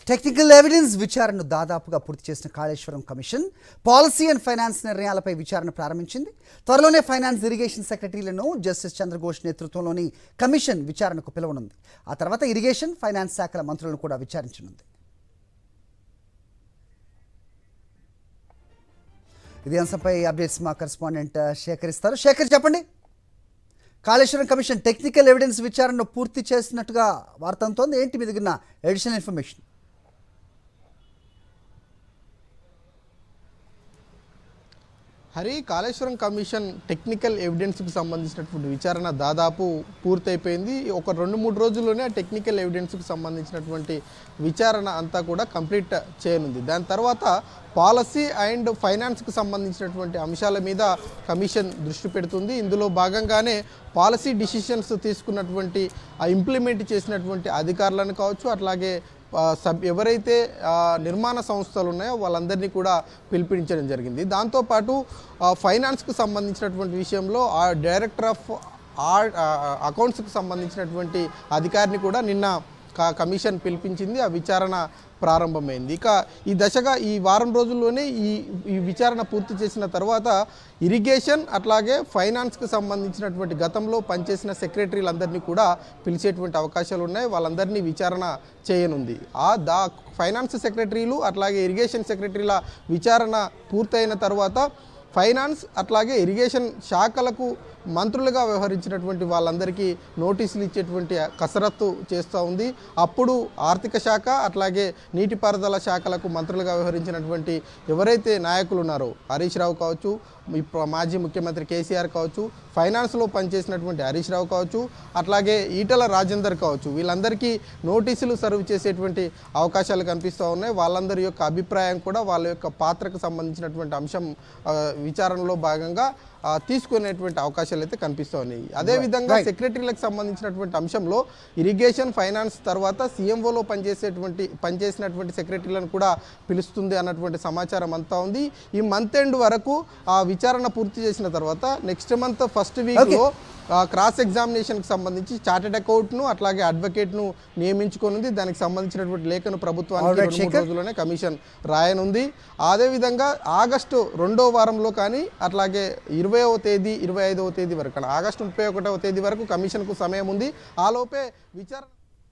Technical evidence విచారణను దాదాపుగా పూర్తి చేసిన Kaleshwaram commission policy and finance నిర్ణయాలపై విచారణ ప్రారంభించింది. త్వరలోనే ఫైనాన్స్ ఇరిగేషన్ సెక్రటరీలను జస్టిస్ చంద్రఘోష్ నేతృత్వంలోని కమిషన్ విచారణకు పిలువనుంది. ఆ తర్వాత ఇరిగేషన్, ఫైనాన్స్ శాఖల మంత్రులను కూడా విచారించనుంది. ఇదే అంశంపై అప్డేట్స్ మా కరెస్పాండెంట్ శేఖర్ ఇస్తారు. శేఖర్, చెప్పండి. కాళేశ్వరం కమిషన్ టెక్నికల్ ఎవిడెన్స్ విచారణను పూర్తి చేసినట్టుగా వార్త అందుతోంది. ఏంటి మీ దగ్గర additional information? Kaleshwaram commission technical ఎవిడెన్స్కి సంబంధించినటువంటి విచారణ దాదాపు పూర్తయిపోయింది. ఒక 2-3 రోజుల్లోనే ఆ టెక్నికల్ ఎవిడెన్స్కి సంబంధించినటువంటి విచారణ అంతా కూడా కంప్లీట్ చేయనుంది. దాని తర్వాత పాలసీ అండ్ ఫైనాన్స్కి సంబంధించినటువంటి అంశాల మీద కమిషన్ దృష్టి పెడుతుంది. ఇందులో భాగంగానే పాలసీ డిసిషన్స్ తీసుకున్నటువంటి ఇంప్లిమెంట్ చేసినటువంటి అధికారులను కావచ్చు, అట్లాగే ఎవరైతే నిర్మాణ సంస్థలు ఉన్నాయో వాళ్ళందరినీ కూడా పిలిపించడం జరిగింది. దాంతోపాటు ఫైనాన్స్కు సంబంధించినటువంటి విషయంలో డైరెక్టర్ ఆఫ్ అకౌంట్స్కి సంబంధించినటువంటి అధికారిని కూడా నిన్న కమిషన్ పిలిపించింది. ఆ విచారణ ప్రారంభమైంది. ఇక ఈ దశగా ఈ వారం రోజుల్లోనే ఈ విచారణ పూర్తి చేసిన తర్వాత ఇరిగేషన్ అట్లాగే ఫైనాన్స్కి సంబంధించినటువంటి గతంలో పనిచేసిన సెక్రటరీలందరినీ కూడా పిలిచేటువంటి అవకాశాలు ఉన్నాయి. వాళ్ళందరినీ విచారణ చేయనుంది. ఫైనాన్స్ సెక్రటరీలు అట్లాగే ఇరిగేషన్ సెక్రటరీల విచారణ పూర్తయిన తర్వాత ఫైనాన్స్ అట్లాగే ఇరిగేషన్ శాఖలకు మంత్రులుగా వ్యవహరించినటువంటి వాళ్ళందరికీ నోటీసులు ఇచ్చేటువంటి కసరత్తు చేస్తూ ఉంది. అప్పుడు ఆర్థిక శాఖ అట్లాగే నీటిపారుదల శాఖలకు మంత్రులుగా వ్యవహరించినటువంటి ఎవరైతే నాయకులు ఉన్నారో హరీష్ రావు కావచ్చు, మాజీ ముఖ్యమంత్రి కేసీఆర్ కావచ్చు, ఫైనాన్స్లో పనిచేసినటువంటి హరీష్ రావు కావచ్చు, అట్లాగే ఈటల రాజేందర్ కావచ్చు, వీళ్ళందరికీ నోటీసులు సర్వ్ చేసేటువంటి అవకాశాలు కనిపిస్తూ ఉన్నాయి. వాళ్ళందరి యొక్క అభిప్రాయం కూడా వాళ్ళ యొక్క పాత్రకు సంబంధించినటువంటి అంశం విచారణలో భాగంగా తీసుకునేటువంటి అవకాశాలు అయితే కనిపిస్తూ ఉన్నాయి. అదేవిధంగా సెక్రటరీలకు సంబంధించినటువంటి అంశంలో ఇరిగేషన్, ఫైనాన్స్ తర్వాత సీఎంఓలో పనిచేసినటువంటి సెక్రటరీలను కూడా పిలుస్తుంది అన్నటువంటి సమాచారం అంతా ఉంది. ఈ మంత్ ఎండ్ వరకు ఆ విచారణ పూర్తి చేసిన తర్వాత నెక్స్ట్ మంత్ ఫస్ట్ వీక్లో క్రాస్ ఎగ్జామినేషన్కి సంబంధించి చార్టెడ్ అకౌంట్ను అట్లాగే అడ్వకేట్ను నియమించుకోనుంది. దానికి సంబంధించినటువంటి లేఖను ప్రభుత్వానికి 2-3 రోజుల్లోనే కమిషన్ రాయనుంది. అదేవిధంగా ఆగస్టు 2వ వారంలో కానీ అట్లాగే 20వ తేదీ 25వ తేదీ వరకు, ఆగస్టు 31వ తేదీ వరకు కమిషన్కు సమయం ఉంది. ఆలోపే విచారణ